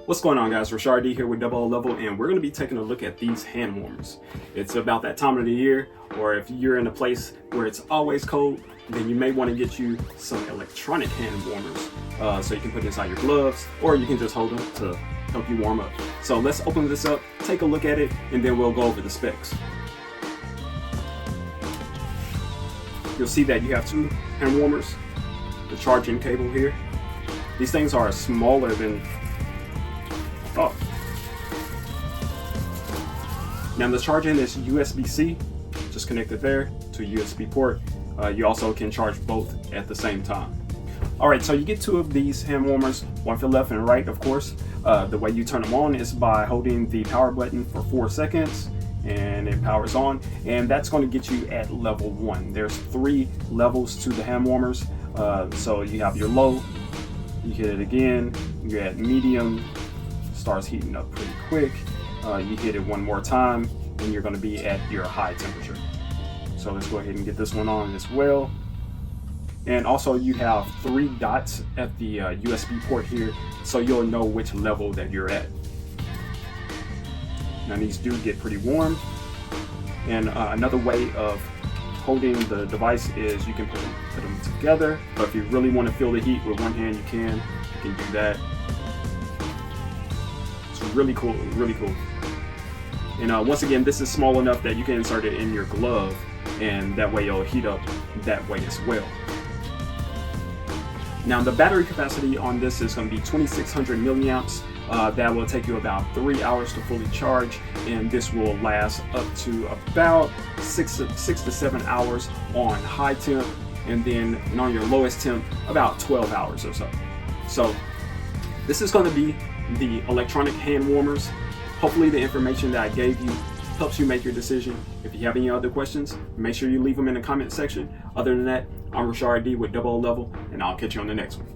What's going on, guys? Rashard D here with Double O Level, and we're going to be taking a look at these hand warmers. It's about that time of the year, or if you're in a place where it's always cold, then you may want to get you some electronic hand warmers, so you can put inside your gloves, or you can just hold them to help you warm up. So let's open this up, take a look at it, and then we'll go over the specs. You'll see that you have two hand warmers, the charging cable here. These things are smaller than I thought. Now the charging is USB-C, just connect it there to a USB port. You also can charge both at the same time. Alright, so you get two of these hand warmers, one for left and right, of course. The way you turn them on is by holding the power button for 4 seconds, and it powers on, and that's going to get you at level 1. There's 3 levels to the hand warmers. So you have your low, you hit it again, you're at medium, starts heating up pretty quick. You hit it one more time, and you're going to be at your high temperature. So let's go ahead and get this one on as well. And also you have 3 dots at the USB port here, so you'll know which level that you're at. Now these do get pretty warm, and another way of holding the device is you can put them together. But if you really want to feel the heat with one hand, you can do that. It's really cool, really cool. And once again, this is small enough that you can insert it in your glove, and that way it'll heat up that way as well. Now the battery capacity on this is going to be 2600 milliamps. That will take you about 3 hours to fully charge, and this will last up to about 6 to 7 hours on high temp, and then on your lowest temp about 12 hours or so. So this is going to be the electronic hand warmers. Hopefully the information that I gave you helps you make your decision. If you have any other questions, make sure you leave them in the comment section. Other than that, I'm Rashard D with Double O Level, and I'll catch you on the next one.